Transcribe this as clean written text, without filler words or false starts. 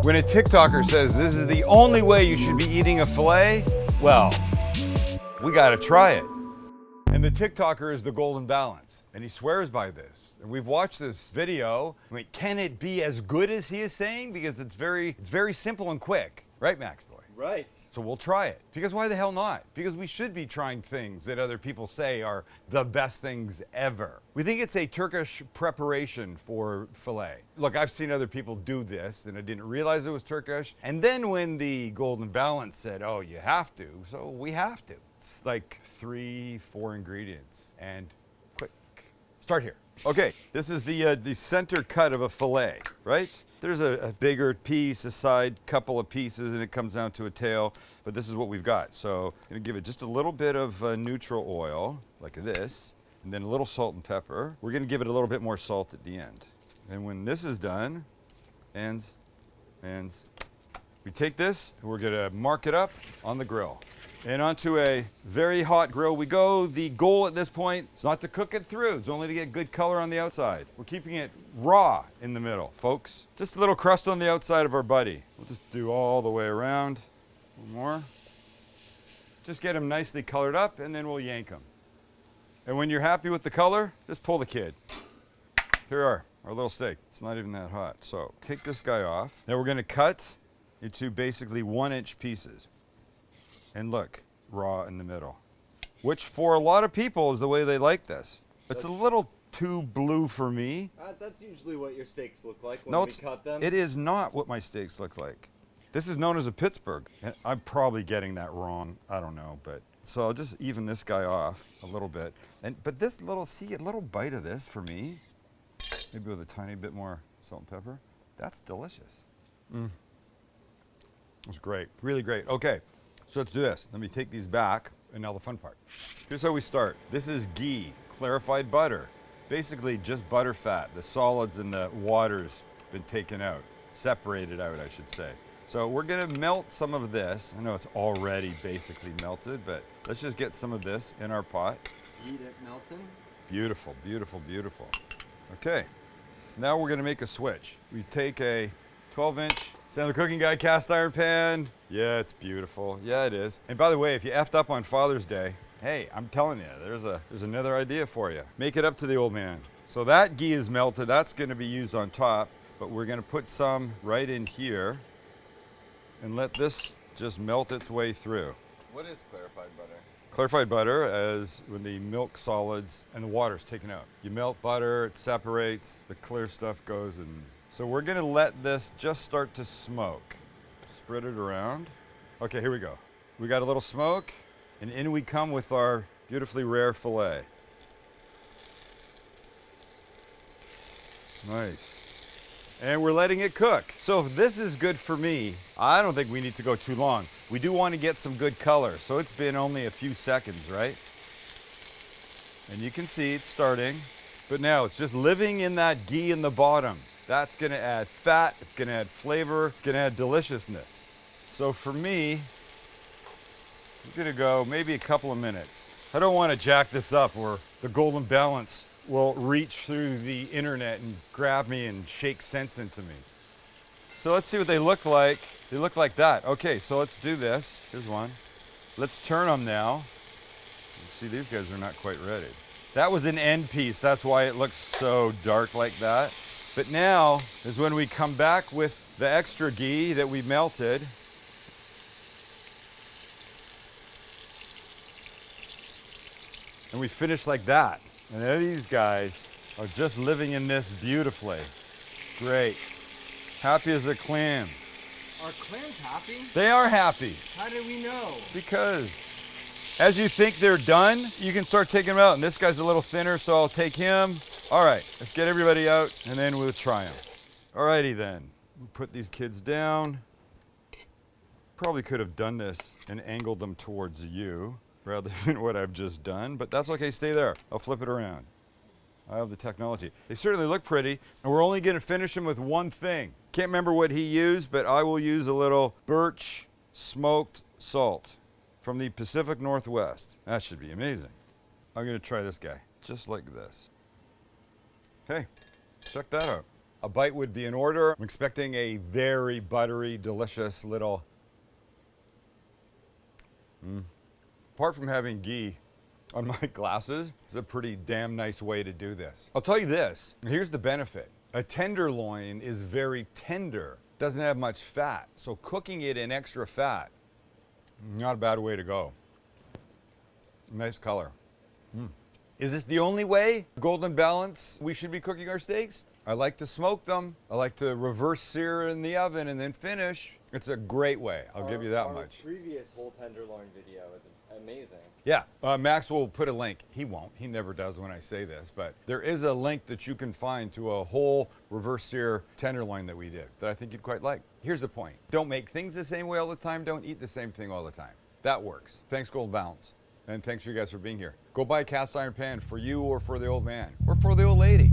When a TikToker says this is the only way you should be eating a filet, well, we gotta try it. And the TikToker is the Golden Balance, and he swears by this. And we've watched this video. I mean, can it be as good as he is saying? Because it's very simple and quick, right, Max Boy? Right. So we'll try it. Because why the hell not? Because we should be trying things that other people say are the best things ever. We think it's a Turkish preparation for filet. Look, I've seen other people do this, and I didn't realize it was Turkish. And then when the Golden Balance said, oh, you have to, so we have to. It's like 3-4 ingredients, and quick. Start here. Okay, this is the center cut of a filet, right? There's a bigger piece, a side couple of pieces, and it comes down to a tail, but this is what we've got. So I'm gonna give it just a little bit of neutral oil, like this, and then a little salt and pepper. We're gonna give it a little bit more salt at the end. And when this is done, and we take this, and we're gonna mark it up on the grill. And onto a very hot grill we go. The goal at this point is not to cook it through, it's only to get good color on the outside. We're keeping it raw in the middle, folks. Just a little crust on the outside of our buddy. We'll just do all the way around. One more. Just get them nicely colored up, and then we'll yank them. And when you're happy with the color, just pull the kid. Here are our little steak. It's not even that hot. So take this guy off. Now we're gonna cut into basically 1-inch pieces. And look, raw in the middle, which for a lot of people is the way they like this. It's a little too blue for me. That's usually what your steaks look like when we cut them. It is not what my steaks look like. This is known as a Pittsburgh. And I'm probably getting that wrong. I don't know, but so I'll just even this guy off a little bit. But this little, see, a little bite of this for me, maybe with a tiny bit more salt and pepper. That's delicious. It's great, really great. Okay. So let's do this. Let me take these back, and now the fun part. Here's how we start. This is ghee, clarified butter. Basically just butter fat. The solids and the water's been taken out, separated out, I should say. So we're gonna melt some of this. I know it's already basically melted, but let's just get some of this in our pot. Eat it melting. Beautiful, beautiful, beautiful. Okay, now we're gonna make a switch. We take a 12-inch Sam the Cooking Guy cast iron pan. Yeah, it's beautiful. Yeah, it is. And by the way, if you effed up on Father's Day, hey, I'm telling you, there's another idea for you. Make it up to the old man. So that ghee is melted. That's going to be used on top, but we're going to put some right in here and let this just melt its way through. What is clarified butter? Clarified butter as when the milk solids and the water's taken out. You melt butter, it separates, the clear stuff goes in. So we're gonna let this just start to smoke. Spread it around. Okay, here we go. We got a little smoke, and in we come with our beautifully rare filet. Nice. And we're letting it cook. So if this is good for me, I don't think we need to go too long. We do want to get some good color, so it's been only a few seconds, right? And you can see it's starting, but now it's just living in that ghee in the bottom. That's gonna add fat, it's gonna add flavor, it's gonna add deliciousness. So for me, I'm gonna go maybe a couple of minutes. I don't wanna jack this up or the Golden Balance will reach through the internet and grab me and shake sense into me. So let's see what they look like. They look like that. Okay, so let's do this. Here's one. Let's turn them now. See, these guys are not quite ready. That was an end piece, that's why it looks so dark like that. But now is when we come back with the extra ghee that we melted. And we finish like that. And then these guys are just living in this beautifully. Great. Happy as a clam. Are clams happy? They are happy. How do we know? Because as you think they're done, you can start taking them out. And this guy's a little thinner, so I'll take him. All right, let's get everybody out, and then we'll try them. All righty then. We'll put these kids down. Probably could have done this and angled them towards you rather than what I've just done, but that's okay, stay there. I'll flip it around. I have the technology. They certainly look pretty, and we're only gonna finish them with one thing. Can't remember what he used, but I will use a little birch smoked salt from the Pacific Northwest. That should be amazing. I'm gonna try this guy, just like this. Hey, check that out. A bite would be in order. I'm expecting a very buttery, delicious little... Apart from having ghee on my glasses, it's a pretty damn nice way to do this. I'll tell you this, here's the benefit. A tenderloin is very tender, doesn't have much fat, so cooking it in extra fat, not a bad way to go. Nice color. Is this the only way, golden balance, we should be cooking our steaks? I like to smoke them. I like to reverse sear in the oven and then finish. It's a great way, I'll give you that much. Our previous whole tenderloin video is amazing. Yeah, Max will put a link. He won't, he never does when I say this, but there is a link that you can find to a whole reverse sear tenderloin that we did that I think you'd quite like. Here's the point. Don't make things the same way all the time. Don't eat the same thing all the time. That works. Thanks, Golden Balance. And thanks you guys for being here. Go buy a cast iron pan for you or for the old man or for the old lady.